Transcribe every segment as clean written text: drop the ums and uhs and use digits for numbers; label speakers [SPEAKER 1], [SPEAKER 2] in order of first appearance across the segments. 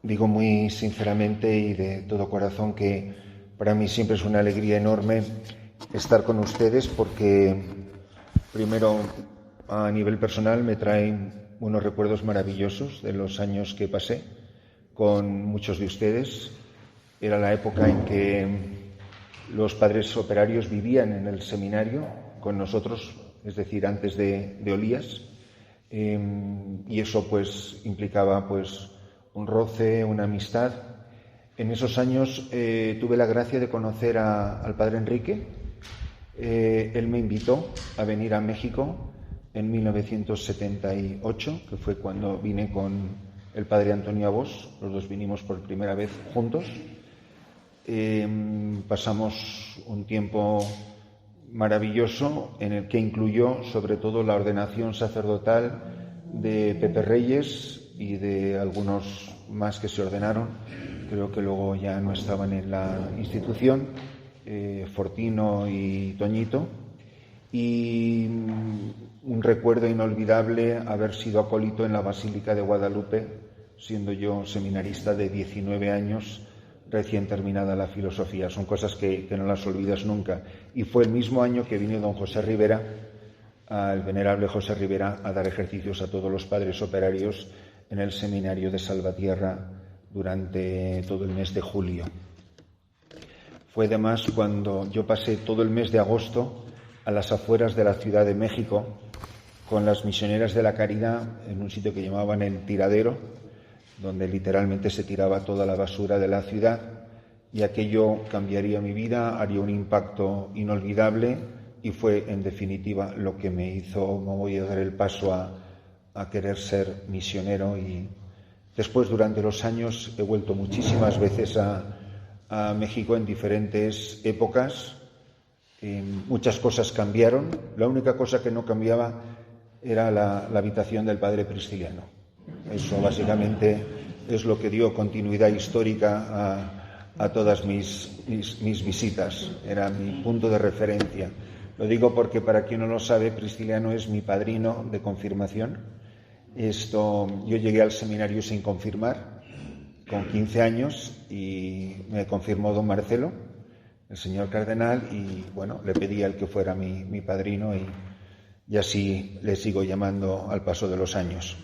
[SPEAKER 1] Digo muy sinceramente y de todo corazón que para mí siempre es una alegría enorme estar con ustedes porque, primero, a nivel personal me traen unos recuerdos maravillosos de los años que pasé con muchos de ustedes. Era la época en que los padres operarios vivían en el seminario con nosotros, es decir, antes de Olías, y eso pues implicaba pues un roce, una amistad. En esos años tuve la gracia de conocer al padre Enrique. Él me invitó a venir a México en 1978, que fue cuando vine con el padre Antonio Abos. Los dos vinimos por primera vez juntos. Pasamos un tiempo maravilloso en el que incluyó sobre todo la ordenación sacerdotal de Pepe Reyes y de algunos más que se ordenaron. Creo que luego ya no estaban en la institución, Fortino y Toñito. Y un recuerdo inolvidable haber sido acólito en la Basílica de Guadalupe, siendo yo seminarista de 19 años, recién terminada la filosofía. Son cosas que no las olvidas nunca. Y fue el mismo año que vino don José Rivera, el venerable José Rivera, a dar ejercicios a todos los padres operarios en el seminario de Salvatierra durante todo el mes de julio. Fue además cuando yo pasé todo el mes de agosto a las afueras de la Ciudad de México con las misioneras de la caridad en un sitio que llamaban el Tiradero, donde literalmente se tiraba toda la basura de la ciudad, y aquello cambiaría mi vida, haría un impacto inolvidable, y fue en definitiva lo que me hizo mover y dar el paso a querer ser misionero. Y después, durante los años, he vuelto muchísimas veces a México en diferentes épocas. Muchas cosas cambiaron. La única cosa que no cambiaba era la habitación del padre Prisciliano. Eso básicamente es lo que dio continuidad histórica a todas mis visitas. Era mi punto de referencia. Lo digo porque, para quien no lo sabe, Prisciliano es mi padrino de confirmación. Yo llegué al seminario sin confirmar, con 15 años, y me confirmó don Marcelo, el señor cardenal, y bueno, le pedí al que fuera mi padrino, y así le sigo llamando al paso de los años.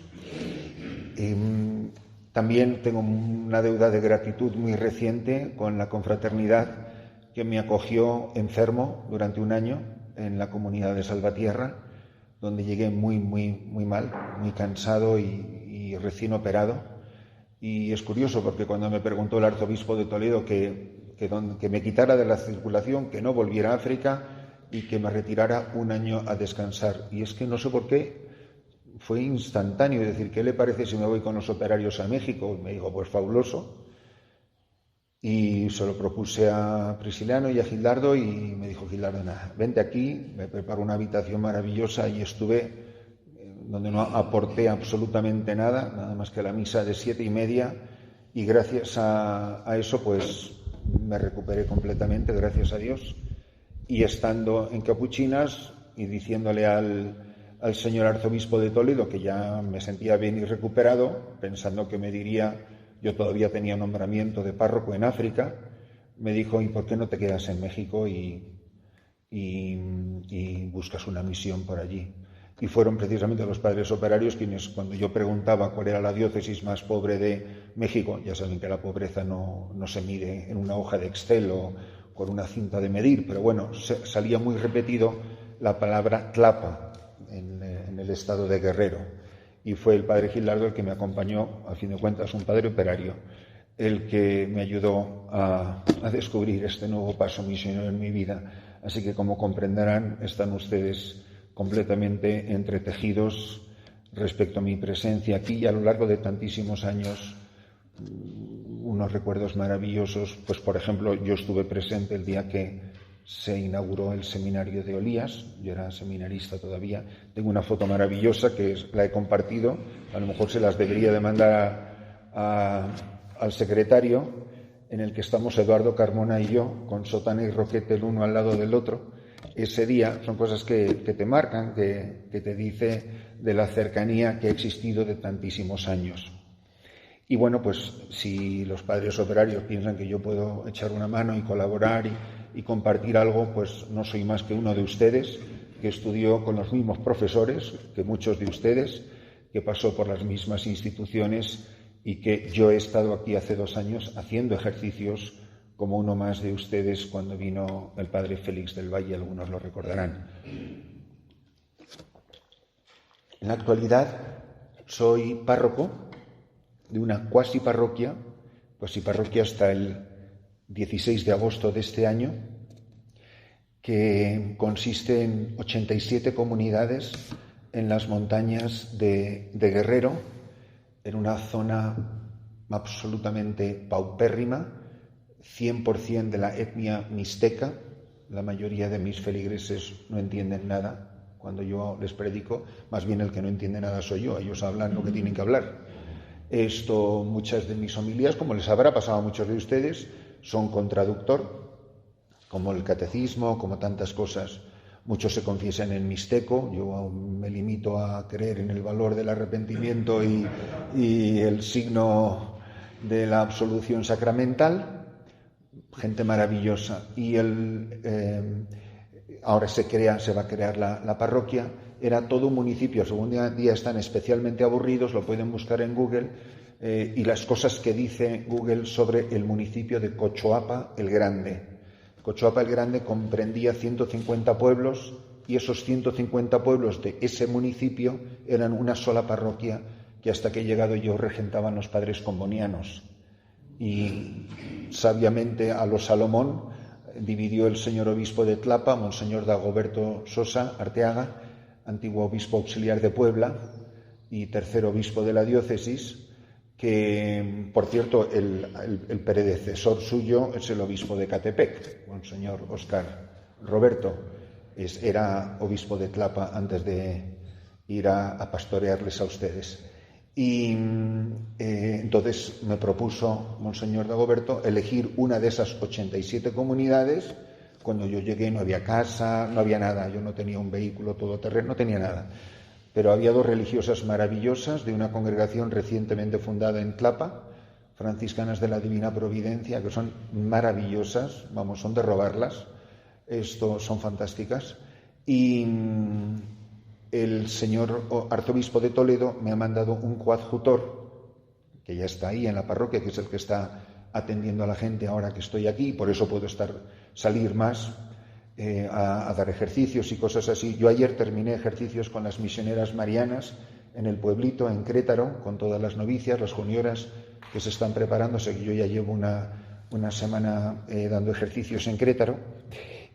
[SPEAKER 1] También tengo una deuda de gratitud muy reciente con la confraternidad que me acogió enfermo durante un año en la comunidad de Salvatierra, donde llegué muy mal, muy cansado y recién operado. Y es curioso porque cuando me preguntó el arzobispo de Toledo que me quitara de la circulación, que no volviera a África y que me retirara un año a descansar. Y es que no sé por qué, fue instantáneo. Es decir, ¿qué le parece si me voy con los operarios a México? Me dijo, pues fabuloso. Y se lo propuse a Prisciliano y a Gildardo, y me dijo Gildardo, nada, vente aquí, me preparó una habitación maravillosa, y estuve donde no aporté absolutamente nada más que la misa de 7:30, y gracias a eso pues me recuperé completamente, gracias a Dios. Y estando en Capuchinas y diciéndole al señor arzobispo de Toledo que ya me sentía bien y recuperado, pensando que me diría, yo todavía tenía nombramiento de párroco en África, me dijo, ¿y por qué no te quedas en México y buscas una misión por allí? Y fueron precisamente los padres operarios quienes, cuando yo preguntaba cuál era la diócesis más pobre de México, ya saben que la pobreza no se mide en una hoja de Excel o con una cinta de medir, pero bueno, salía muy repetido la palabra Tlapa en el estado de Guerrero. Y fue el padre Gildardo el que me acompañó, a fin de cuentas un padre operario, el que me ayudó a descubrir este nuevo paso misionero en mi vida. Así que, como comprenderán, están ustedes completamente entretejidos respecto a mi presencia aquí, y a lo largo de tantísimos años unos recuerdos maravillosos. Pues, por ejemplo, yo estuve presente el día que se inauguró el seminario de Olías. Yo era seminarista todavía. Tengo una foto maravillosa que la he compartido, a lo mejor se las debería de mandar al secretario, en el que estamos Eduardo Carmona y yo, con sotana y roquete el uno al lado del otro. Ese día son cosas que te marcan, que te dice de la cercanía que ha existido de tantísimos años. Y bueno, pues si los padres operarios piensan que yo puedo echar una mano y colaborar y compartir algo, pues no soy más que uno de ustedes, que estudió con los mismos profesores que muchos de ustedes, que pasó por las mismas instituciones y que yo he estado aquí hace 2 años haciendo ejercicios como uno más de ustedes cuando vino el padre Félix del Valle, algunos lo recordarán. En la actualidad soy párroco de una cuasi parroquia hasta el 16 de agosto de este año, que consiste en 87 comunidades en las montañas de Guerrero, en una zona absolutamente paupérrima, 100% de la etnia mixteca. La mayoría de mis feligreses no entienden nada cuando yo les predico, más bien el que no entiende nada soy yo, ellos hablan lo que tienen que hablar. Muchas de mis homilías, como les habrá pasado a muchos de ustedes, son con traductor, como el catecismo, como tantas cosas. Muchos se confiesan en mixteco, yo me limito a creer en el valor del arrepentimiento y el signo de la absolución sacramental. Gente maravillosa. Y ahora se va a crear la parroquia. Era todo un municipio. El segundo día están especialmente aburridos, lo pueden buscar en Google, y las cosas que dice Google sobre el municipio de Cochoapa el Grande. Cochoapa el Grande comprendía 150 pueblos y esos 150 pueblos de ese municipio eran una sola parroquia que hasta que he llegado yo regentaban los padres combonianos. Y sabiamente a lo Salomón dividió el señor obispo de Tlapa, monseñor Dagoberto Sosa Arteaga, antiguo obispo auxiliar de Puebla y tercer obispo de la diócesis, que, por cierto, el predecesor suyo es el obispo de Catepec, monseñor Óscar Roberto, era obispo de Tlapa antes de ir a pastorearles a ustedes. Y entonces me propuso monseñor Dagoberto elegir una de esas 87 comunidades. Cuando yo llegué no había casa, no había nada, yo no tenía un vehículo todoterreno, no tenía nada. Pero había 2 religiosas maravillosas de una congregación recientemente fundada en Tlapa, franciscanas de la Divina Providencia, que son maravillosas, son de robarlas, son fantásticas. Y el señor arzobispo de Toledo me ha mandado un coadjutor, que ya está ahí en la parroquia, que es el que está atendiendo a la gente ahora que estoy aquí, por eso puedo salir más a dar ejercicios y cosas así. Yo ayer terminé ejercicios con las misioneras marianas en el pueblito, en Crétaro, con todas las novicias, las junioras que se están preparando. O sea que yo ya llevo una semana dando ejercicios en Crétaro.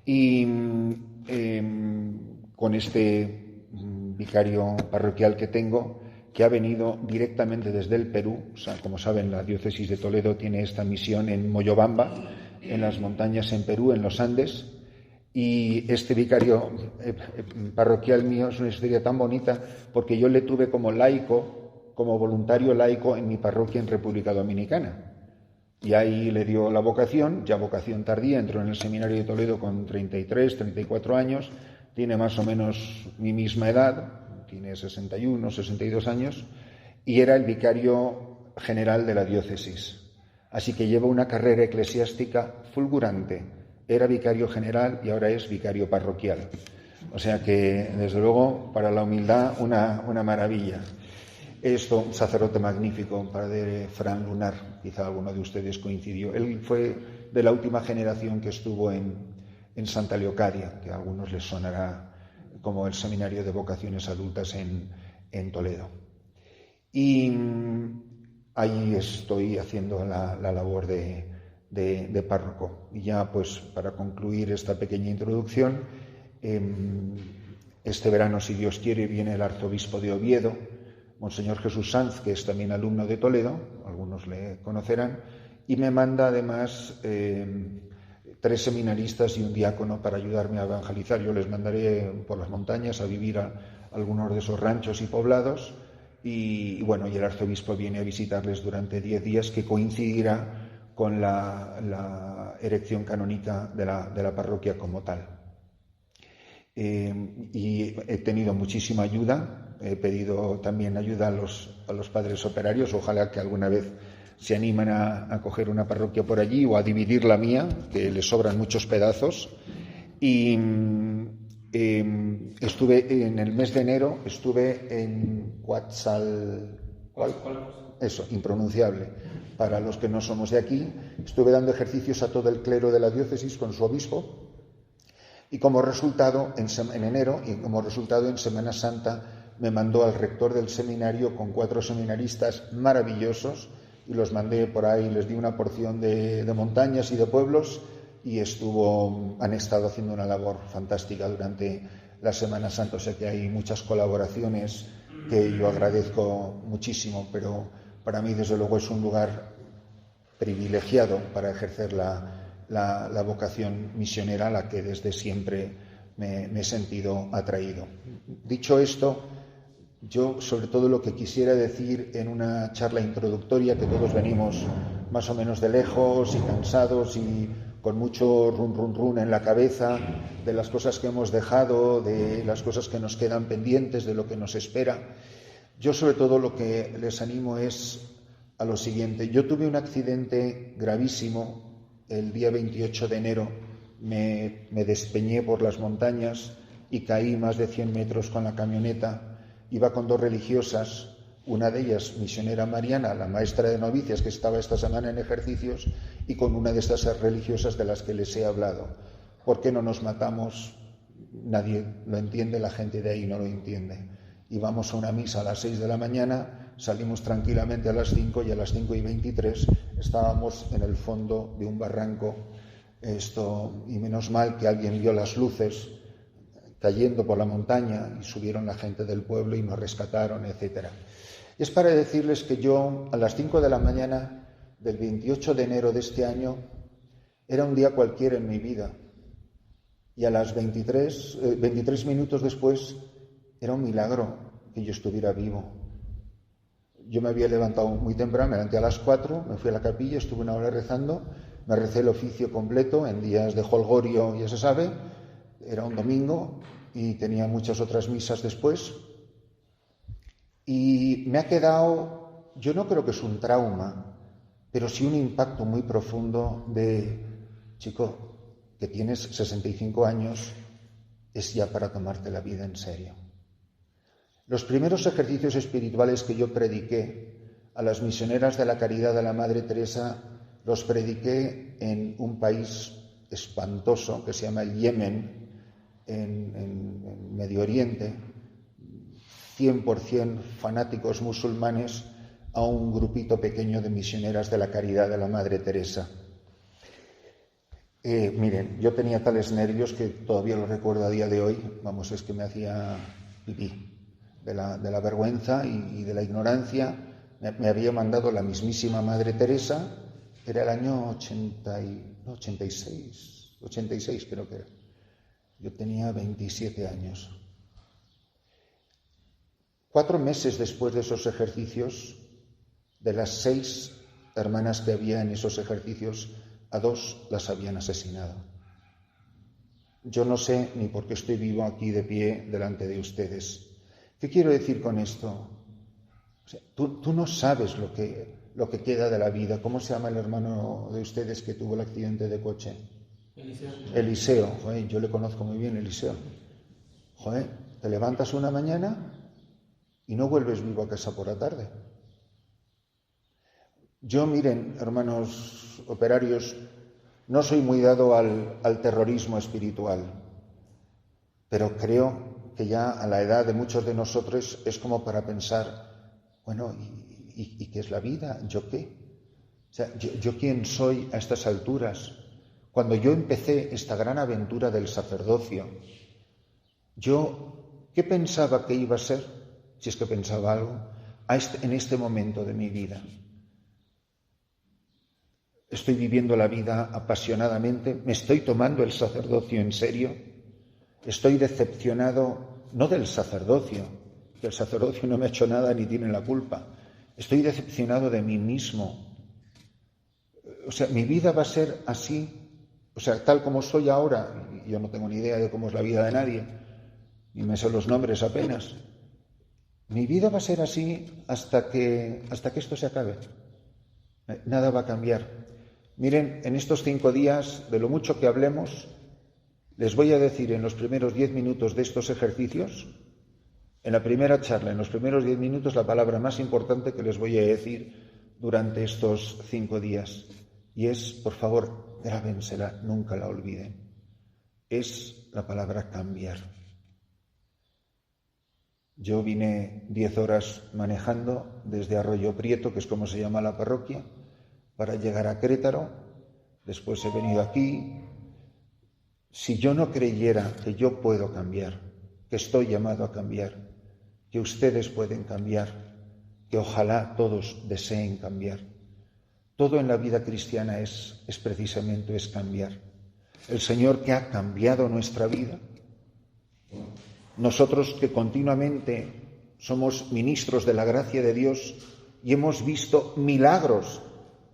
[SPEAKER 1] Y con este vicario parroquial que tengo, que ha venido directamente desde el Perú. O sea, como saben, la diócesis de Toledo tiene esta misión en Moyobamba, en las montañas en Perú, en los Andes, y este vicario parroquial mío es una historia tan bonita porque yo le tuve como laico, como voluntario laico en mi parroquia en República Dominicana, y ahí le dio la vocación, ya vocación tardía, entró en el seminario de Toledo con 33, 34 años, tiene más o menos mi misma edad, tiene 61, 62 años, y era el vicario general de la diócesis. Así que lleva una carrera eclesiástica fulgurante. Era vicario general y ahora es vicario parroquial. O sea que, desde luego, para la humildad, una maravilla. Un sacerdote magnífico, padre Fran Lunar, quizá alguno de ustedes coincidió. Él fue de la última generación que estuvo en Santa Leocadia, que a algunos les sonará como el seminario de vocaciones adultas en Toledo. Y ahí estoy haciendo la labor de párroco. Y ya, pues, para concluir esta pequeña introducción, este verano, si Dios quiere, viene el arzobispo de Oviedo, monseñor Jesús Sanz, que es también alumno de Toledo, algunos le conocerán, y me manda además 3 seminaristas y un diácono para ayudarme a evangelizar. Yo les mandaré por las montañas a vivir a algunos de esos ranchos y poblados, y bueno, y el arzobispo viene a visitarles durante 10 días, que coincidirá con la erección canónica de la parroquia como tal. Y he tenido muchísima ayuda, he pedido también ayuda a los padres operarios. Ojalá que alguna vez se animan a coger una parroquia por allí o a dividir la mía, que le sobran muchos pedazos. Y estuve en el mes de enero, estuve en eso, impronunciable para los que no somos de aquí. Estuve dando ejercicios a todo el clero de la diócesis con su obispo, y como resultado, en enero, y como resultado en Semana Santa, me mandó al rector del seminario con 4 seminaristas maravillosos, y los mandé por ahí, les di una porción de montañas y de pueblos, y han estado haciendo una labor fantástica durante la Semana Santa. O sea que hay muchas colaboraciones que yo agradezco muchísimo, pero para mí desde luego es un lugar privilegiado para ejercer la vocación misionera a la que desde siempre me he sentido atraído. Dicho esto, yo sobre todo lo que quisiera decir en una charla introductoria, que todos venimos más o menos de lejos y cansados y con mucho run en la cabeza de las cosas que hemos dejado, de las cosas que nos quedan pendientes, de lo que nos espera. Yo sobre todo lo que les animo es a lo siguiente. Yo tuve un accidente gravísimo el día 28 de enero. Me despeñé por las montañas y caí más de 100 metros con la camioneta. Iba con 2 religiosas, una de ellas misionera mariana, la maestra de novicias que estaba esta semana en ejercicios, y con una de estas religiosas de las que les he hablado. ¿Por qué no nos matamos? Nadie lo entiende, la gente de ahí no lo entiende. Íbamos a una misa a las 6 de la mañana, salimos tranquilamente a las 5 y a las 5:23 estábamos en el fondo de un barranco. Y menos mal que alguien vio las luces cayendo por la montaña y subieron la gente del pueblo y nos rescataron, etc. Es para decirles que yo a las 5 de la mañana del 28 de enero de este año era un día cualquiera en mi vida, y a las 23 minutos después era un milagro que yo estuviera vivo. Yo me había levantado muy temprano, me levanté a las 4, me fui a la capilla, estuve una hora rezando, me recé el oficio completo en días de jolgorio, ya se sabe, era un domingo y tenía muchas otras misas después. Y me ha quedado, yo no creo que es un trauma, pero sí un impacto muy profundo de, chico, que tienes 65 años, es ya para tomarte la vida en serio. Los primeros ejercicios espirituales que yo prediqué a las misioneras de la Caridad de la Madre Teresa, los prediqué en un país espantoso que se llama el Yemen, en Medio Oriente, 100% fanáticos musulmanes, a un grupito pequeño de misioneras de la Caridad de la Madre Teresa. Miren, yo tenía tales nervios que todavía lo recuerdo a día de hoy, vamos, es que me hacía pipí de la vergüenza y de la ignorancia. Me había mandado la mismísima Madre Teresa, era el año 86 creo que era. Yo tenía 27 años. 4 meses después de esos ejercicios, de las 6 hermanas que había en esos ejercicios, a 2 las habían asesinado. Yo no sé ni por qué estoy vivo aquí de pie delante de ustedes. ¿Qué quiero decir con esto? O sea, tú no sabes lo que queda de la vida. ¿Cómo se llama el hermano de ustedes que tuvo el accidente de coche? Eliseo. Joder, yo le conozco muy bien, Eliseo. Joder, te levantas una mañana y no vuelves vivo a casa por la tarde. Yo, miren, hermanos operarios, no soy muy dado al terrorismo espiritual, pero creo que ya a la edad de muchos de nosotros es como para pensar, bueno, ¿y qué es la vida? ¿Yo qué? O sea, ¿yo quién soy a estas alturas? Cuando yo empecé esta gran aventura del sacerdocio, ¿yo qué pensaba que iba a ser, si es que pensaba algo, en este momento de mi vida? Estoy viviendo la vida apasionadamente, me estoy tomando el sacerdocio en serio, estoy decepcionado, no del sacerdocio, que el sacerdocio no me ha hecho nada ni tiene la culpa, estoy decepcionado de mí mismo. O sea, mi vida va a ser así, o sea, tal como soy ahora. Yo no tengo ni idea de cómo es la vida de nadie, ni me sé los nombres apenas. Mi vida va a ser así hasta que esto se acabe. Nada va a cambiar. Miren, en estos 5 días, de lo mucho que hablemos, les voy a decir en los primeros 10 minutos de estos ejercicios, en la primera charla, en los primeros 10 minutos, la palabra más importante que les voy a decir durante estos 5 días. Y es, por favor, grábensela, nunca la olviden. Es la palabra cambiar. Yo vine 10 horas manejando desde Arroyo Prieto, que es como se llama la parroquia, para llegar a Querétaro. Después he venido aquí. Si yo no creyera que yo puedo cambiar, que estoy llamado a cambiar, que ustedes pueden cambiar, que ojalá todos deseen cambiar. Todo en la vida cristiana es precisamente cambiar. El Señor que ha cambiado nuestra vida, nosotros que continuamente somos ministros de la gracia de Dios y hemos visto milagros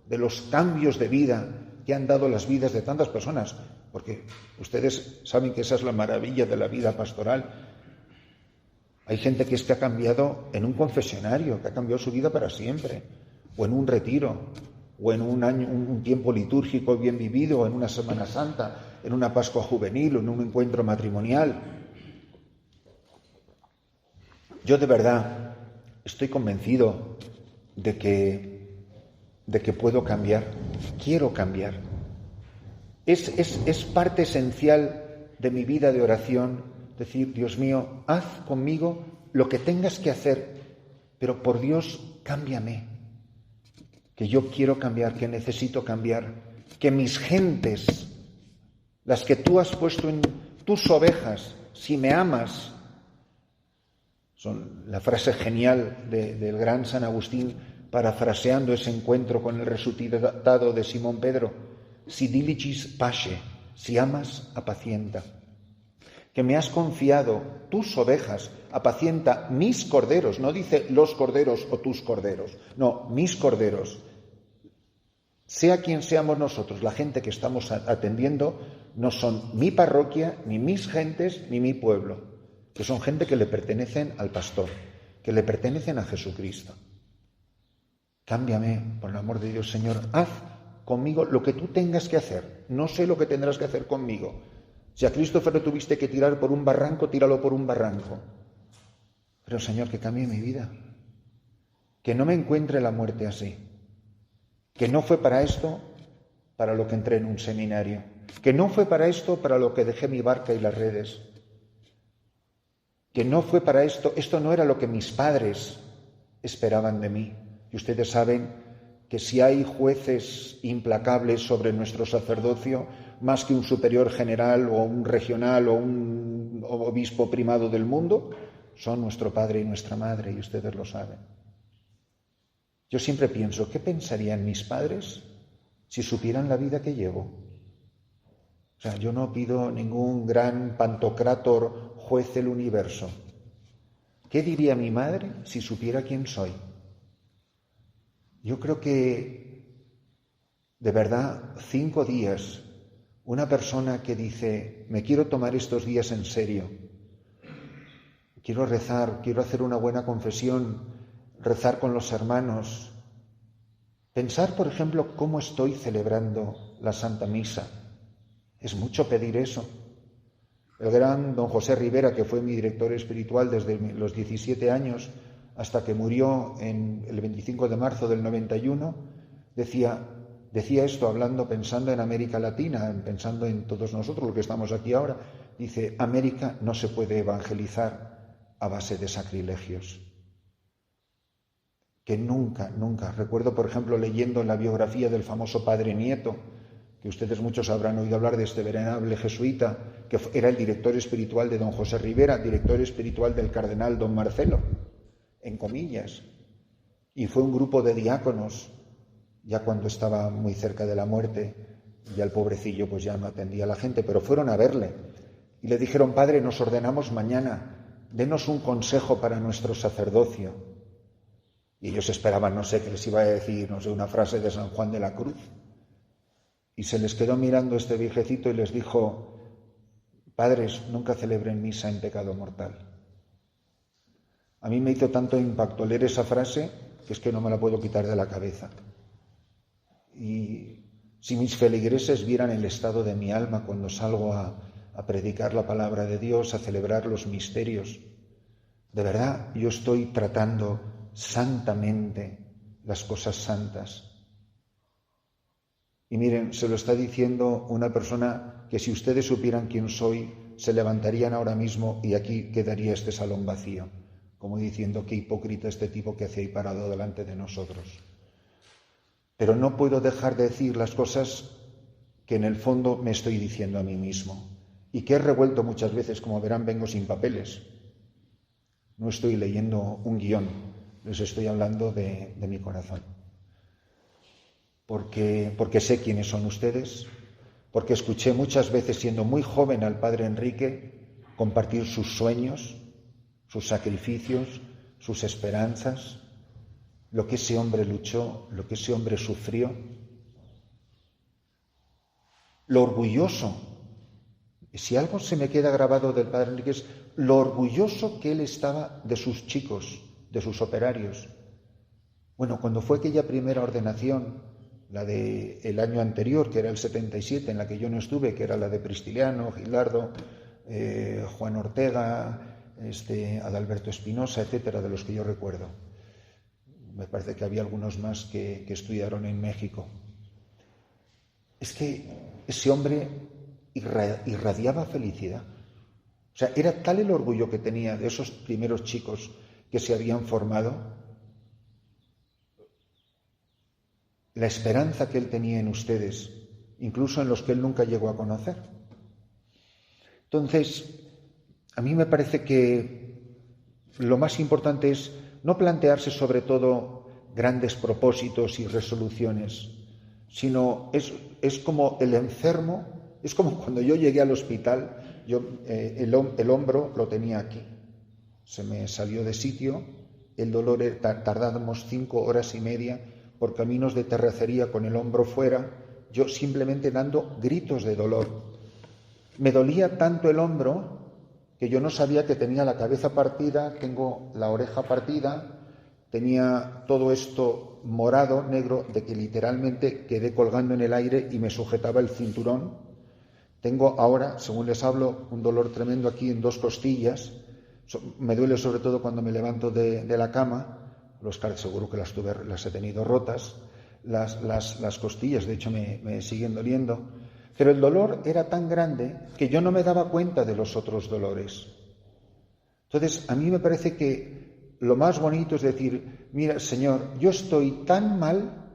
[SPEAKER 1] de los cambios de vida que han dado las vidas de tantas personas, porque ustedes saben que esa es la maravilla de la vida pastoral. Hay gente que ha cambiado en un confesionario, que ha cambiado su vida para siempre, o en un retiro, o en un tiempo litúrgico bien vivido, o en una Semana Santa, en una Pascua juvenil, o en un encuentro matrimonial. Yo de verdad estoy convencido de que puedo cambiar, quiero cambiar. Es parte esencial de mi vida de oración decir, Dios mío, haz conmigo lo que tengas que hacer, pero por Dios, cámbiame. Que yo quiero cambiar, que necesito cambiar, que mis gentes, las que tú has puesto en tus ovejas, si me amas, son la frase genial del gran San Agustín, parafraseando ese encuentro con el resucitado de Simón Pedro, si diligis pace, si amas, apacienta. Que me has confiado tus ovejas, apacienta mis corderos, no dice los corderos o tus corderos, no, mis corderos. Sea quien seamos nosotros, la gente que estamos atendiendo, no son mi parroquia, ni mis gentes, ni mi pueblo, que son gente que le pertenecen al pastor, que le pertenecen a Jesucristo. Cámbiame, por el amor de Dios, Señor, haz conmigo lo que tú tengas que hacer. No sé lo que tendrás que hacer conmigo. Si a Christopher lo tuviste que tirar por un barranco, tíralo por un barranco. Pero, Señor, que cambie mi vida. Que no me encuentre la muerte así. Que no fue para esto para lo que entré en un seminario. Que no fue para esto para lo que dejé mi barca y las redes. Que no fue para esto no era lo que mis padres esperaban de mí. Y ustedes saben que si hay jueces implacables sobre nuestro sacerdocio, más que un superior general o un regional o un obispo primado del mundo, son nuestro padre y nuestra madre, y ustedes lo saben. Yo siempre pienso, ¿qué pensarían mis padres si supieran la vida que llevo? O sea, yo no pido ningún gran pantocrátor juez del universo. ¿Qué diría mi madre si supiera quién soy? Yo creo que, de verdad, 5 días, una persona que dice, me quiero tomar estos días en serio, quiero rezar, quiero hacer una buena confesión, rezar con los hermanos, pensar, por ejemplo, cómo estoy celebrando la Santa Misa. Es mucho pedir eso. El gran don José Rivera, que fue mi director espiritual desde los 17 años hasta que murió el 25 de marzo del 91, decía esto pensando en América Latina, pensando en todos nosotros, los que estamos aquí ahora. Dice, América no se puede evangelizar a base de sacrilegios. Que nunca, recuerdo por ejemplo leyendo la biografía del famoso padre Nieto, que ustedes muchos habrán oído hablar de este venerable jesuita, que era el director espiritual de don José Rivera, director espiritual del cardenal don Marcelo, en comillas, y fue un grupo de diáconos, ya cuando estaba muy cerca de la muerte, ya el pobrecillo pues ya no atendía a la gente, pero fueron a verle y le dijeron, padre, nos ordenamos mañana, denos un consejo para nuestro sacerdocio. Y ellos esperaban, no sé, que les iba a decir, no sé, una frase de San Juan de la Cruz. Y se les quedó mirando este viejecito y les dijo, padres, nunca celebren misa en pecado mortal. A mí me hizo tanto impacto leer esa frase que es que no me la puedo quitar de la cabeza. Si mis feligreses vieran el estado de mi alma cuando salgo a predicar la palabra de Dios, a celebrar los misterios, de verdad yo estoy tratando santamente las cosas santas. Y miren, se lo está diciendo una persona que si ustedes supieran quién soy, se levantarían ahora mismo y aquí quedaría este salón vacío, como diciendo qué hipócrita este tipo que hace ahí parado delante de nosotros. Pero no puedo dejar de decir las cosas que en el fondo me estoy diciendo a mí mismo y que he revuelto muchas veces. Como verán, vengo sin papeles. No estoy leyendo un guión, les estoy hablando de mi corazón. Porque sé quiénes son ustedes, porque escuché muchas veces siendo muy joven al padre Enrique compartir sus sueños, sus sacrificios, sus esperanzas, lo que ese hombre luchó, lo que ese hombre sufrió, lo orgulloso. Si algo se me queda grabado del padre Enrique es lo orgulloso que él estaba de sus chicos, de sus operarios. Bueno, cuando fue aquella primera ordenación, la del año anterior, que era el 77, en la que yo no estuve, que era la de Pristiliano, Gilardo, Juan Ortega, Adalberto Espinosa, etcétera, de los que yo recuerdo. Me parece que había algunos más que estudiaron en México. Es que ese hombre irradiaba felicidad. O sea, era tal el orgullo que tenía de esos primeros chicos que se habían formado, la esperanza que él tenía en ustedes, incluso en los que él nunca llegó a conocer. Entonces, a mí me parece que lo más importante es no plantearse sobre todo grandes propósitos y resoluciones, sino es como el enfermo, es como cuando yo llegué al hospital, el hombro lo tenía aquí, se me salió de sitio, el dolor, tardábamos 5 horas y media por caminos de terracería con el hombro fuera, yo simplemente dando gritos de dolor. Me dolía tanto el hombro que yo no sabía que tenía la cabeza partida, tengo la oreja partida, tenía todo esto morado, negro, de que literalmente quedé colgando en el aire y me sujetaba el cinturón. Tengo ahora, según les hablo, un dolor tremendo aquí en 2 costillas. Me duele sobre todo cuando me levanto de la cama. Los seguro que las he tenido rotas, las costillas, de hecho, me siguen doliendo. Pero el dolor era tan grande que yo no me daba cuenta de los otros dolores. Entonces, a mí me parece que lo más bonito es decir, mira, Señor, yo estoy tan mal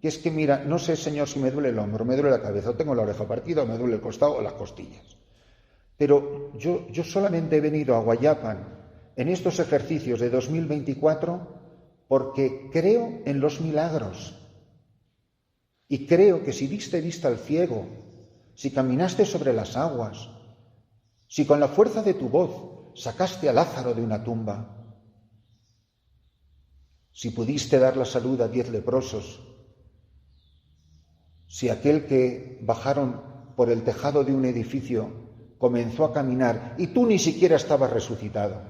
[SPEAKER 1] que es que, mira, no sé, Señor, si me duele el hombro, me duele la cabeza, o tengo la oreja partida, o me duele el costado, o las costillas. Pero yo solamente he venido a Guayapan en estos ejercicios de 2024 porque creo en los milagros y creo que si diste vista al ciego, si caminaste sobre las aguas, si con la fuerza de tu voz sacaste a Lázaro de una tumba, si pudiste dar la salud a 10 leprosos, si aquel que bajaron por el tejado de un edificio comenzó a caminar y tú ni siquiera estabas resucitado,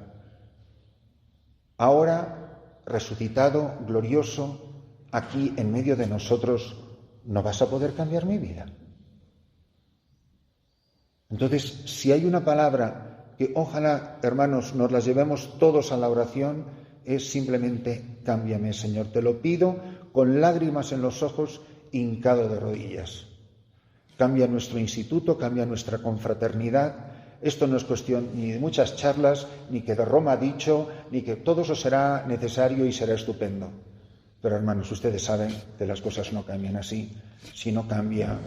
[SPEAKER 1] ahora resucitado, glorioso, aquí en medio de nosotros, ¿no vas a poder cambiar mi vida? Entonces, si hay una palabra que ojalá, hermanos, nos las llevemos todos a la oración, es simplemente cámbiame, Señor. Te lo pido con lágrimas en los ojos, hincado de rodillas. Cambia nuestro instituto, cambia nuestra confraternidad. Esto no es cuestión ni de muchas charlas, ni que de Roma ha dicho, ni que todo eso será necesario y será estupendo. Pero, hermanos, ustedes saben que las cosas no cambian así. Si no cambia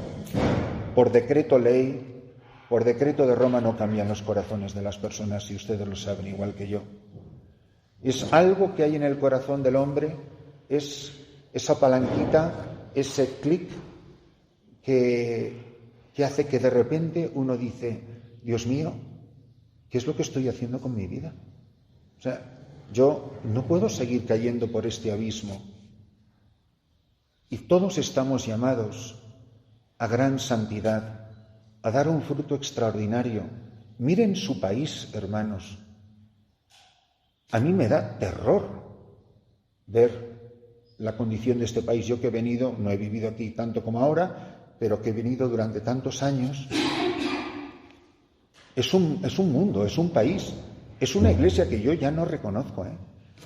[SPEAKER 1] por decreto ley, por decreto de Roma no cambian los corazones de las personas, y ustedes lo saben igual que yo. Es algo que hay en el corazón del hombre, es esa palanquita, ese clic que hace que de repente uno dice, Dios mío, ¿qué es lo que estoy haciendo con mi vida? O sea, yo no puedo seguir cayendo por este abismo. Y todos estamos llamados a gran santidad, a dar un fruto extraordinario. Miren su país, hermanos. A mí me da terror ver la condición de este país. Yo que he venido, no he vivido aquí tanto como ahora, pero que he venido durante tantos años, es un mundo, es un país, es una iglesia que yo ya no reconozco.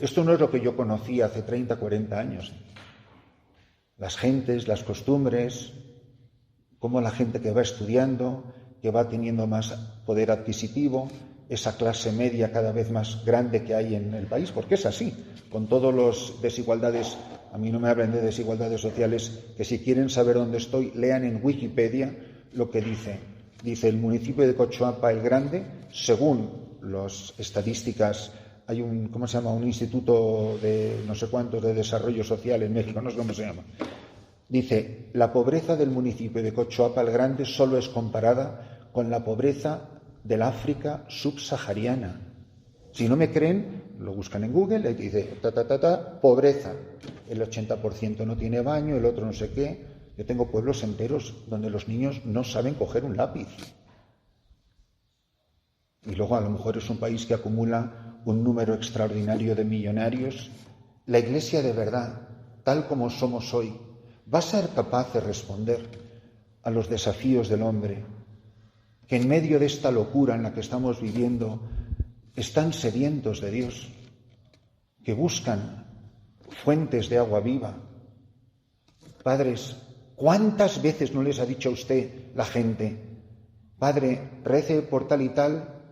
[SPEAKER 1] Esto no es lo que yo conocí hace 30, 40 años. Las gentes, las costumbres, cómo la gente que va estudiando, que va teniendo más poder adquisitivo, esa clase media cada vez más grande que hay en el país, porque es así, con todas las desigualdades. A mí no me hablen de desigualdades sociales, que si quieren saber dónde estoy, lean en Wikipedia lo que dice. Dice, el municipio de Cochoapa el Grande, según las estadísticas, hay un instituto de no sé cuántos de desarrollo social en México, no sé cómo se llama. Dice, la pobreza del municipio de Cochoapa el Grande solo es comparada con la pobreza del África subsahariana. Si no me creen, lo buscan en Google y dice, pobreza. El 80% no tiene baño, el otro no sé qué. Yo tengo pueblos enteros donde los niños no saben coger un lápiz. Y luego a lo mejor es un país que acumula un número extraordinario de millonarios. La Iglesia de verdad, tal como somos hoy, va a ser capaz de responder a los desafíos del hombre, que en medio de esta locura en la que estamos viviendo están sedientos de Dios, que buscan fuentes de agua viva. Padres, ¿cuántas veces no les ha dicho a usted la gente, Padre, rece por tal y tal,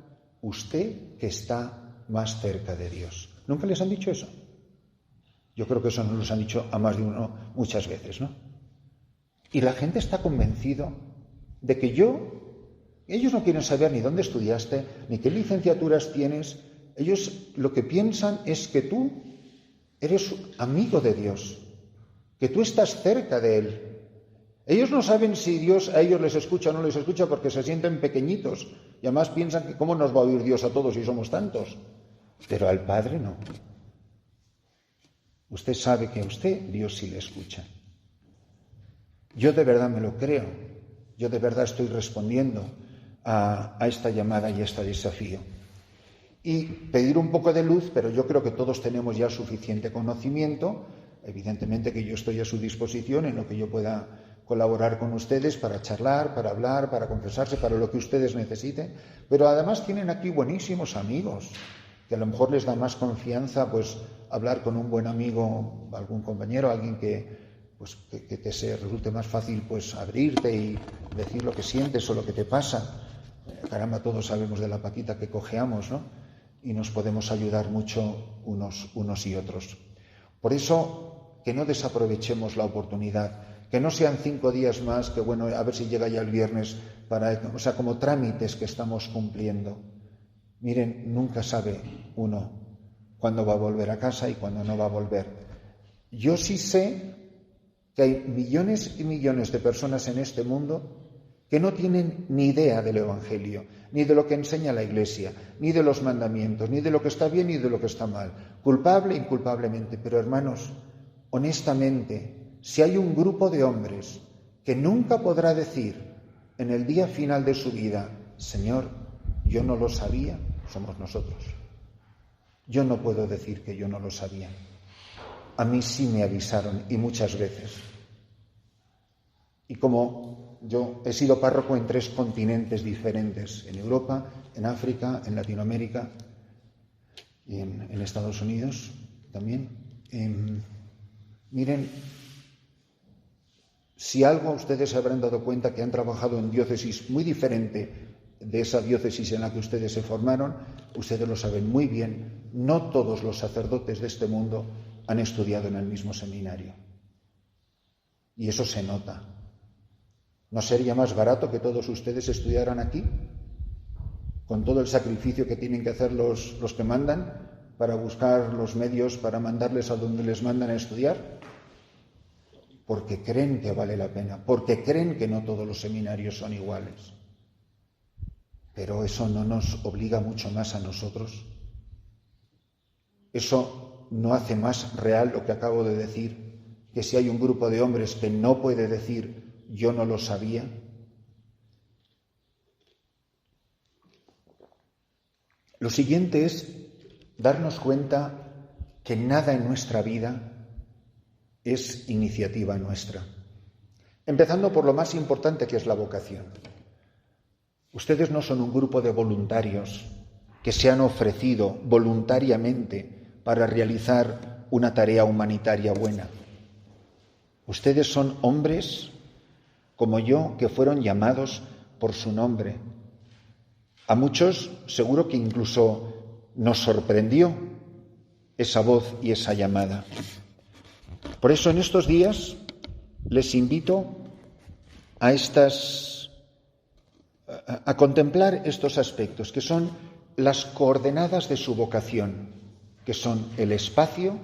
[SPEAKER 1] usted que está más cerca de Dios? ¿Nunca les han dicho eso? Yo creo que eso nos lo han dicho a más de uno muchas veces, ¿no? Y la gente está convencido de que ellos no quieren saber ni dónde estudiaste, ni qué licenciaturas tienes. Ellos lo que piensan es que tú eres amigo de Dios, que tú estás cerca de Él. Ellos no saben si Dios a ellos les escucha o no les escucha porque se sienten pequeñitos y además piensan que cómo nos va a oír Dios a todos si somos tantos. Pero al Padre no. Usted sabe que a usted Dios sí le escucha. Yo de verdad me lo creo. Yo de verdad estoy respondiendo a esta llamada y a este desafío. Y pedir un poco de luz, pero yo creo que todos tenemos ya suficiente conocimiento. Evidentemente que yo estoy a su disposición en lo que yo pueda colaborar con ustedes para charlar, para hablar, para confesarse, para lo que ustedes necesiten. Pero además tienen aquí buenísimos amigos, que a lo mejor les da más confianza pues hablar con un buen amigo, algún compañero, alguien que te resulte más fácil pues abrirte y decir lo que sientes o lo que te pasa. Caramba, todos sabemos de la patita que cojeamos, ¿no? Y nos podemos ayudar mucho unos y otros. Por eso, que no desaprovechemos la oportunidad, que no sean 5 días más, que bueno, a ver si llega ya el viernes, como trámites que estamos cumpliendo. Miren, nunca sabe uno cuándo va a volver a casa y cuándo no va a volver. Yo sí sé que hay millones y millones de personas en este mundo que no tienen ni idea del Evangelio, ni de lo que enseña la Iglesia, ni de los mandamientos, ni de lo que está bien ni de lo que está mal. Culpable, inculpablemente. Pero hermanos, honestamente, si hay un grupo de hombres que nunca podrá decir en el día final de su vida, Señor, yo no lo sabía, somos nosotros. Yo no puedo decir que yo no lo sabía. A mí sí me avisaron y muchas veces. Y como yo he sido párroco en 3 continentes diferentes, en Europa, en África, en Latinoamérica y en Estados Unidos también. Miren, si algo ustedes se habrán dado cuenta que han trabajado en diócesis muy diferente de esa diócesis en la que ustedes se formaron, ustedes lo saben muy bien, no todos los sacerdotes de este mundo han estudiado en el mismo seminario. Y eso se nota. ¿No sería más barato que todos ustedes estudiaran aquí? Con todo el sacrificio que tienen que hacer los que mandan para buscar los medios para mandarles a donde les mandan a estudiar. Porque creen que vale la pena, porque creen que no todos los seminarios son iguales. Pero eso no nos obliga mucho más a nosotros. Eso no hace más real lo que acabo de decir, que si hay un grupo de hombres que no puede decir yo no lo sabía. Lo siguiente es darnos cuenta que nada en nuestra vida es iniciativa nuestra. Empezando por lo más importante, que es la vocación. Ustedes no son un grupo de voluntarios que se han ofrecido voluntariamente para realizar una tarea humanitaria buena. Ustedes son hombres como yo que fueron llamados por su nombre. A muchos seguro que incluso nos sorprendió esa voz y esa llamada. Por eso en estos días les invito a contemplar estos aspectos, que son las coordenadas de su vocación, que son el espacio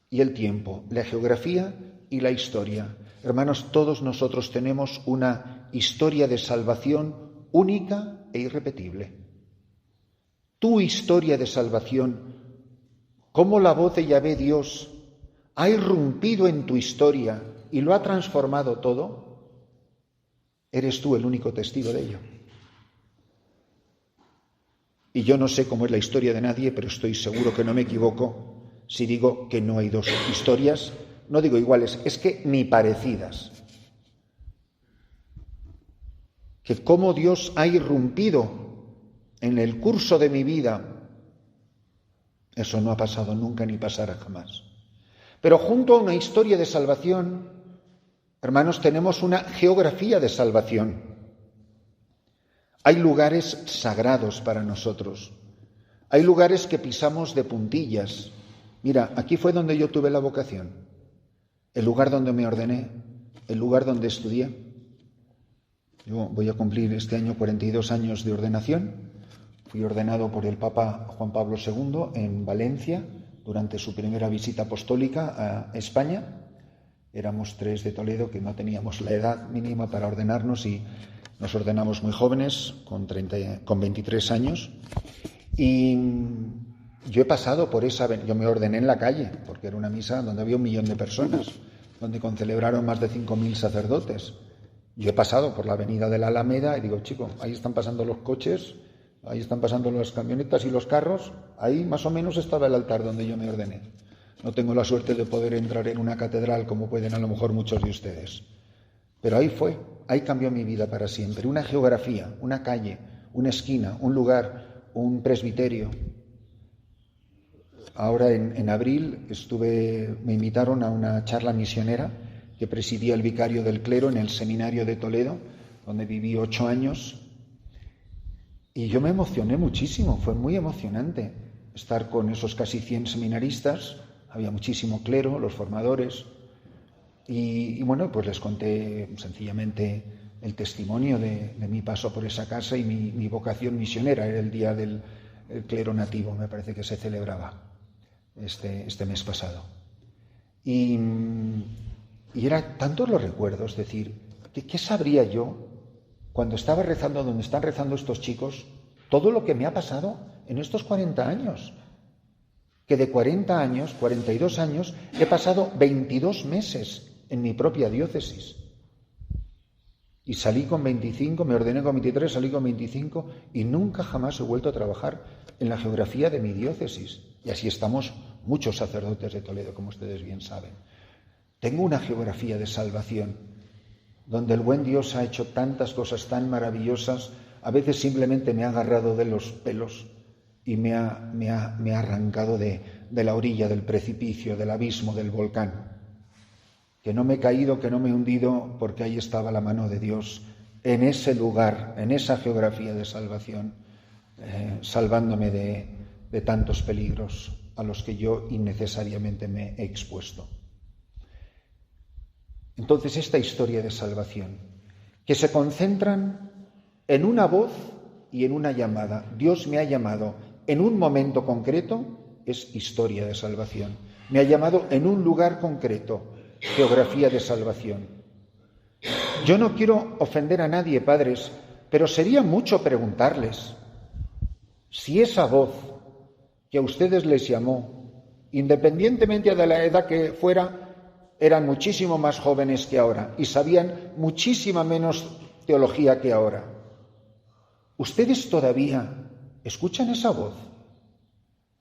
[SPEAKER 1] y el tiempo, la geografía y la historia. Hermanos, todos nosotros tenemos una historia de salvación única e irrepetible. Tu historia de salvación, cómo la voz de Yahvé Dios ha irrumpido en tu historia y lo ha transformado todo, eres tú el único testigo de ello. Y yo no sé cómo es la historia de nadie, pero estoy seguro que no me equivoco si digo que no hay dos historias, no digo iguales, es que ni parecidas. Que cómo Dios ha irrumpido en el curso de mi vida, eso no ha pasado nunca ni pasará jamás. Pero junto a una historia de salvación, hermanos, tenemos una geografía de salvación. Hay lugares sagrados para nosotros. Hay lugares que pisamos de puntillas. Mira, aquí fue donde yo tuve la vocación. El lugar donde me ordené, el lugar donde estudié. Yo voy a cumplir este año 42 años de ordenación. Fui ordenado por el Papa Juan Pablo II en Valencia durante su primera visita apostólica a España. Éramos 3 de Toledo que no teníamos la edad mínima para ordenarnos y nos ordenamos muy jóvenes, con 23 años. Y yo he pasado por yo me ordené en la calle, porque era una misa donde había 1 millón de personas, donde concelebraron más de 5.000 sacerdotes. Yo he pasado por la avenida de la Alameda y digo, chico, ahí están pasando los coches, ahí están pasando las camionetas y los carros, ahí más o menos estaba el altar donde yo me ordené. No tengo la suerte de poder entrar en una catedral como pueden a lo mejor muchos de ustedes. Pero ahí fue, ahí cambió mi vida para siempre. Una geografía, una calle, una esquina, un lugar, un presbiterio. Ahora en abril me invitaron a una charla misionera que presidía el vicario del clero en el seminario de Toledo, donde viví 8 años. Y yo me emocioné muchísimo, fue muy emocionante estar con esos casi 100 seminaristas. Había muchísimo clero, los formadores. Y bueno, pues les conté sencillamente el testimonio de mi paso por esa casa y mi vocación misionera. Era el día del clero nativo, me parece que se celebraba este mes pasado. Y era tantos los recuerdos, decir, ¿qué sabría yo cuando estaba rezando donde están rezando estos chicos? Todo lo que me ha pasado en estos 40 años. Que de 40 años, 42 años, he pasado 22 meses en mi propia diócesis. Y salí con 25, me ordené con 23, salí con 25 y nunca jamás he vuelto a trabajar en la geografía de mi diócesis. Y así estamos muchos sacerdotes de Toledo, como ustedes bien saben. Tengo una geografía de salvación, donde el buen Dios ha hecho tantas cosas tan maravillosas, a veces simplemente me ha agarrado de los pelos y me ha arrancado de la orilla del precipicio, del abismo, del volcán. Que no me he caído, que no me he hundido, porque ahí estaba la mano de Dios, en ese lugar, en esa geografía de salvación, salvándome de tantos peligros a los que yo innecesariamente me he expuesto. Entonces, esta historia de salvación, que se concentran en una voz y en una llamada. Dios me ha llamado en un momento concreto, es historia de salvación. Me ha llamado en un lugar concreto, geografía de salvación. Yo no quiero ofender a nadie, padres, pero sería mucho preguntarles si esa voz que a ustedes les llamó, independientemente de la edad que fuera, eran muchísimo más jóvenes que ahora y sabían muchísima menos teología que ahora. ¿Ustedes todavía escuchan esa voz?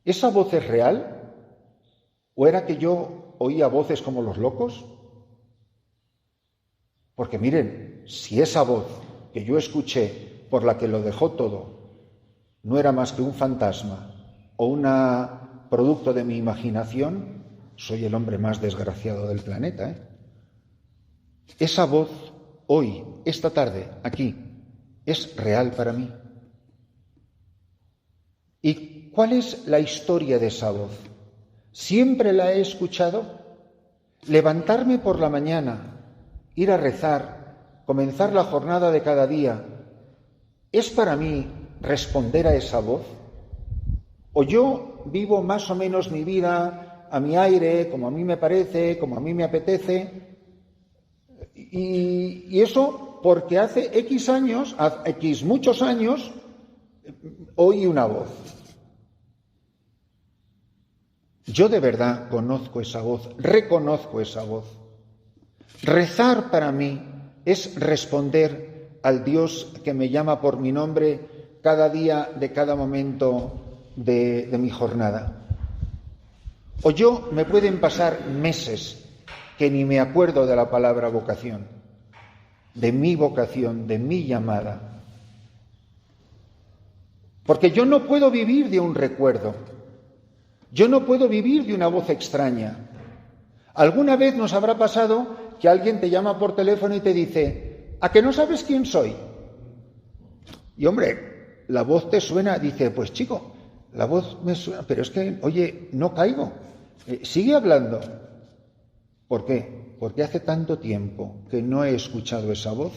[SPEAKER 1] ¿Esa voz es real? ¿O era que yo oía voces como los locos? Porque miren, si esa voz que yo escuché, por la que lo dejó todo, no era más que un fantasma o un producto de mi imaginación, soy el hombre más desgraciado del planeta, ¿eh? Esa voz hoy, esta tarde, aquí, es real para mí. ¿Y cuál es la historia de esa voz? ¿Siempre la he escuchado? Levantarme por la mañana, ir a rezar, comenzar la jornada de cada día, ¿es para mí responder a esa voz? ¿O yo vivo más o menos mi vida a mi aire, como a mí me parece, como a mí me apetece? Y eso porque hace X muchos años, oí una voz. Yo de verdad conozco esa voz, reconozco esa voz. Rezar para mí es responder al Dios que me llama por mi nombre cada día de cada momento de mi jornada. O yo me pueden pasar meses que ni me acuerdo de la palabra vocación, de mi llamada. Porque yo no puedo vivir de un recuerdo, yo no puedo vivir de una voz extraña. ¿Alguna vez nos habrá pasado que alguien te llama por teléfono y te dice, ¿a que no sabes quién soy? Y hombre, la voz te suena, dice, pues chico, la voz me suena, pero es que, oye, no caigo, sigue hablando. ¿Por qué? Porque hace tanto tiempo que no he escuchado esa voz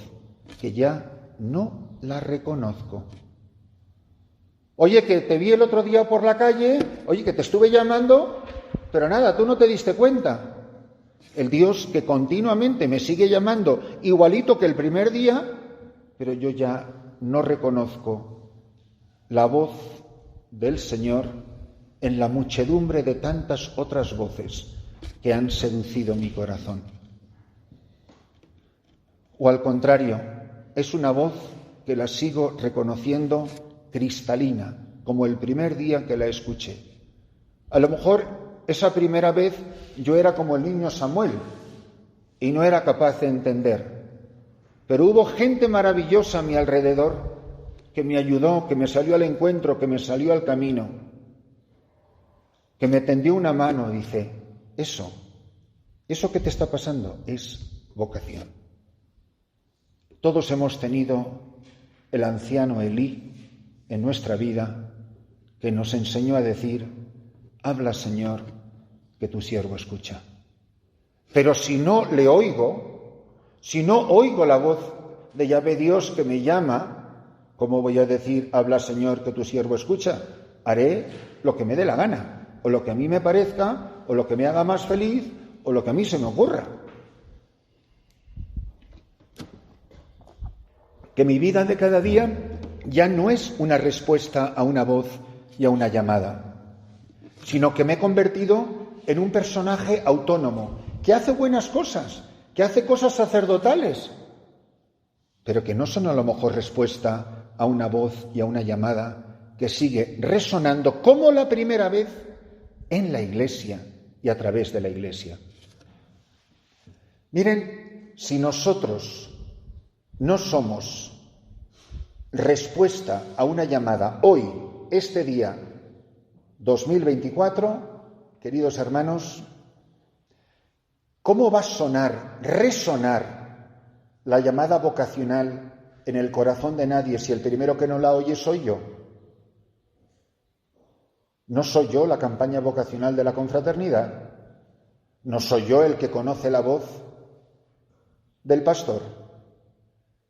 [SPEAKER 1] que ya no la reconozco. Oye, que te vi el otro día por la calle, oye, que te estuve llamando, pero nada, tú no te diste cuenta. El Dios que continuamente me sigue llamando, igualito que el primer día, pero yo ya no reconozco la voz del Señor en la muchedumbre de tantas otras voces que han seducido mi corazón. O al contrario, es una voz que la sigo reconociendo cristalina, como el primer día que la escuché. A lo mejor esa primera vez yo era como el niño Samuel y no era capaz de entender, pero hubo gente maravillosa a mi alrededor que me ayudó, que me salió al encuentro, que me salió al camino, que me tendió una mano, dice, eso que te está pasando es vocación. Todos hemos tenido el anciano Elí en nuestra vida, que nos enseñó a decir, habla Señor, que tu siervo escucha. Pero si no le oigo, si no oigo la voz de Yahvé Dios que me llama, ¿cómo voy a decir, habla Señor, que tu siervo escucha? Haré lo que me dé la gana, o lo que a mí me parezca, o lo que me haga más feliz, o lo que a mí se me ocurra. Que mi vida de cada día ya no es una respuesta a una voz y a una llamada, sino que me he convertido en un personaje autónomo, que hace buenas cosas, que hace cosas sacerdotales, pero que no son a lo mejor respuesta a una voz y a una llamada que sigue resonando como la primera vez en la Iglesia y a través de la Iglesia. Miren, si nosotros no somos respuesta a una llamada hoy, este día 2024, queridos hermanos, ¿cómo va a resonar la llamada vocacional en el corazón de nadie si el primero que no la oye soy yo? ¿No soy yo la campaña vocacional de la confraternidad? ¿No soy yo el que conoce la voz del pastor?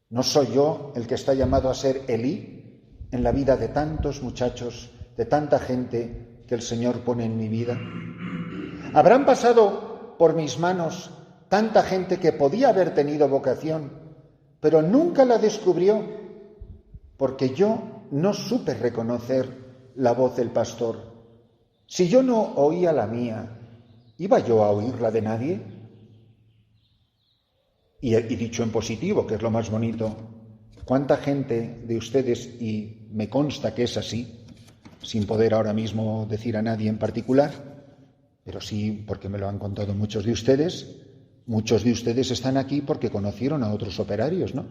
[SPEAKER 1] ¿No soy yo el que está llamado a ser Elí en la vida de tantos muchachos, de tanta gente que el Señor pone en mi vida? ¿Habrán pasado por mis manos tanta gente que podía haber tenido vocación, pero nunca la descubrió porque yo no supe reconocer la voz del pastor? Si yo no oía la mía, ¿iba yo a oír la de nadie? Y dicho en positivo, que es lo más bonito, ¿cuánta gente de ustedes, y me consta que es así, sin poder ahora mismo decir a nadie en particular, pero sí porque me lo han contado muchos de ustedes, muchos de ustedes están aquí porque conocieron a otros operarios, ¿no?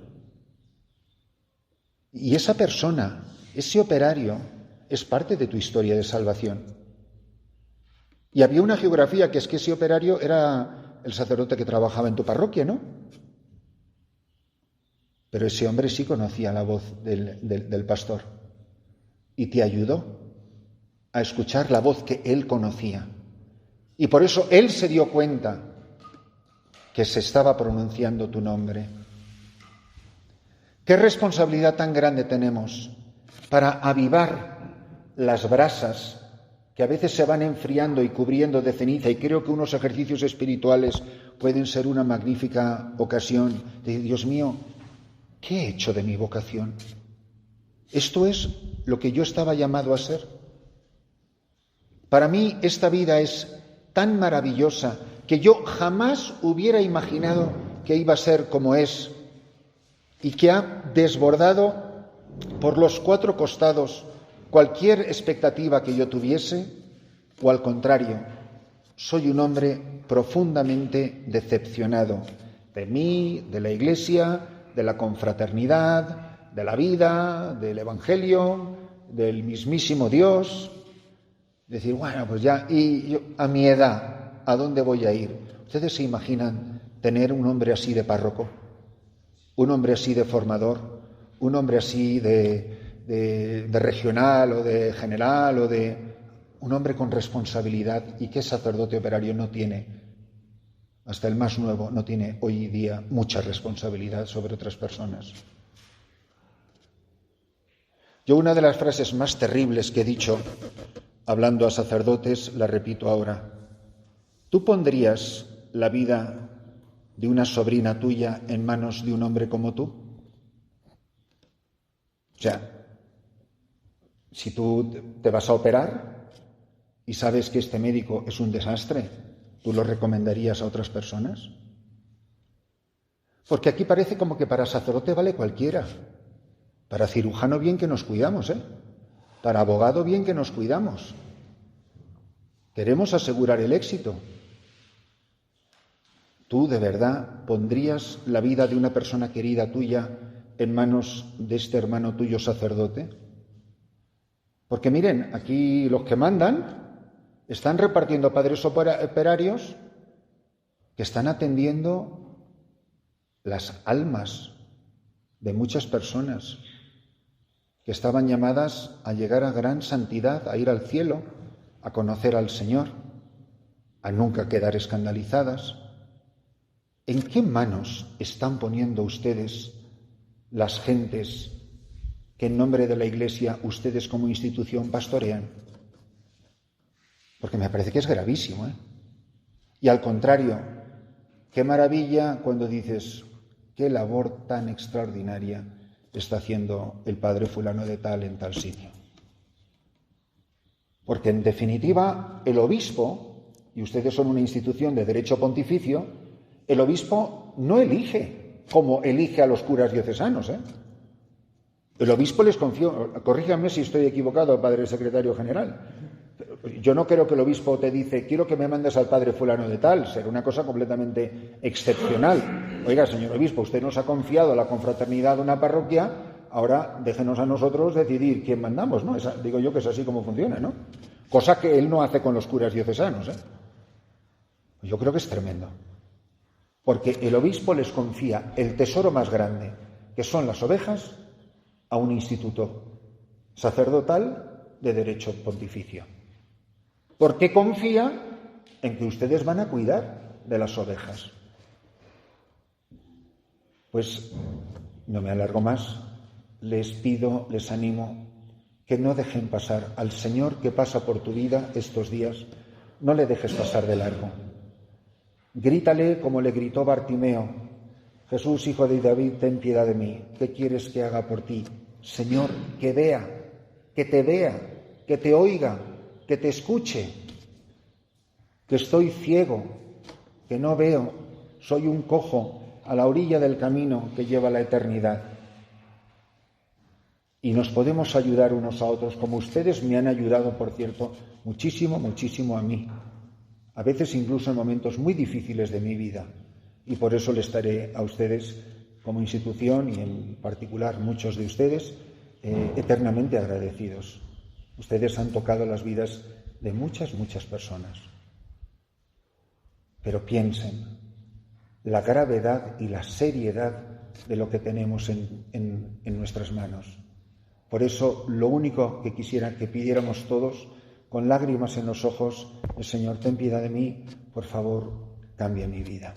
[SPEAKER 1] Y esa persona, ese operario, es parte de tu historia de salvación. Y había una geografía que es que ese operario era el sacerdote que trabajaba en tu parroquia, ¿no? Pero ese hombre sí conocía la voz del pastor y te ayudó a escuchar la voz que él conocía. Y por eso él se dio cuenta que se estaba pronunciando tu nombre. ¿Qué responsabilidad tan grande tenemos para avivar las brasas que a veces se van enfriando y cubriendo de ceniza? Y creo que unos ejercicios espirituales pueden ser una magnífica ocasión de decir, Dios mío, ¿qué he hecho de mi vocación? ¿Esto es lo que yo estaba llamado a ser? Para mí esta vida es tan maravillosa que yo jamás hubiera imaginado que iba a ser como es y que ha desbordado por los 4 costados cualquier expectativa que yo tuviese, o al contrario, soy un hombre profundamente decepcionado de mí, de la Iglesia, de la confraternidad, de la vida, del Evangelio, del mismísimo Dios. Decir, bueno, pues ya, y yo, a mi edad, ¿a dónde voy a ir? ¿Ustedes se imaginan tener un hombre así de párroco? Un hombre así de formador, un hombre así de regional o de general o de... Un hombre con responsabilidad. ¿Y qué sacerdote operario no tiene? Hasta el más nuevo no tiene hoy día mucha responsabilidad sobre otras personas. Yo una de las frases más terribles que he dicho, hablando a sacerdotes, la repito ahora. ¿Tú pondrías la vida de una sobrina tuya en manos de un hombre como tú? O sea, si tú te vas a operar y sabes que este médico es un desastre, ¿tú lo recomendarías a otras personas? Porque aquí parece como que para sacerdote vale cualquiera. Para cirujano bien que nos cuidamos, ¿eh? Para abogado bien que nos cuidamos. Queremos asegurar el éxito. ¿Tú de verdad pondrías la vida de una persona querida tuya en manos de este hermano tuyo sacerdote? Porque miren, aquí los que mandan están repartiendo padres operarios que están atendiendo las almas de muchas personas que estaban llamadas a llegar a gran santidad, a ir al cielo, a conocer al Señor, a nunca quedar escandalizadas. ¿En qué manos están poniendo ustedes las gentes que en nombre de la Iglesia ustedes como institución pastorean? Porque me parece que es gravísimo, ¿eh? Y al contrario, qué maravilla cuando dices, qué labor tan extraordinaria está haciendo el padre fulano de tal en tal sitio. Porque en definitiva el obispo, y ustedes son una institución de derecho pontificio, el obispo no elige como elige a los curas diocesanos, ¿eh? El obispo les confió, corríjanme si estoy equivocado, padre secretario general. Yo no creo que el obispo te dice, quiero que me mandes al padre fulano de tal, será una cosa completamente excepcional. Oiga, señor obispo, usted nos ha confiado la confraternidad de una parroquia, ahora déjenos a nosotros decidir quién mandamos, ¿no? Digo yo que es así como funciona, ¿no? Cosa que él no hace con los curas diocesanos, ¿eh? Yo creo que es tremendo. Porque el obispo les confía el tesoro más grande, que son las ovejas, a un instituto sacerdotal de derecho pontificio. Porque confía en que ustedes van a cuidar de las ovejas. Pues no me alargo más, les pido, les animo que no dejen pasar al Señor que pasa por tu vida estos días, no le dejes pasar de largo. Grítale como le gritó Bartimeo, Jesús, hijo de David, ten piedad de mí, ¿qué quieres que haga por ti? Señor, que vea, que te oiga, que te escuche, que estoy ciego, que no veo, soy un cojo a la orilla del camino que lleva a la eternidad. Y nos podemos ayudar unos a otros, como ustedes me han ayudado, por cierto, muchísimo, muchísimo a mí. A veces incluso en momentos muy difíciles de mi vida. Y por eso le estaré a ustedes como institución y en particular muchos de ustedes eternamente agradecidos. Ustedes han tocado las vidas de muchas, muchas personas. Pero piensen la gravedad y la seriedad de lo que tenemos en nuestras manos. Por eso, lo único que quisiera que pidiéramos todos, con lágrimas en los ojos, es: Señor, ten piedad de mí, por favor, cambia mi vida.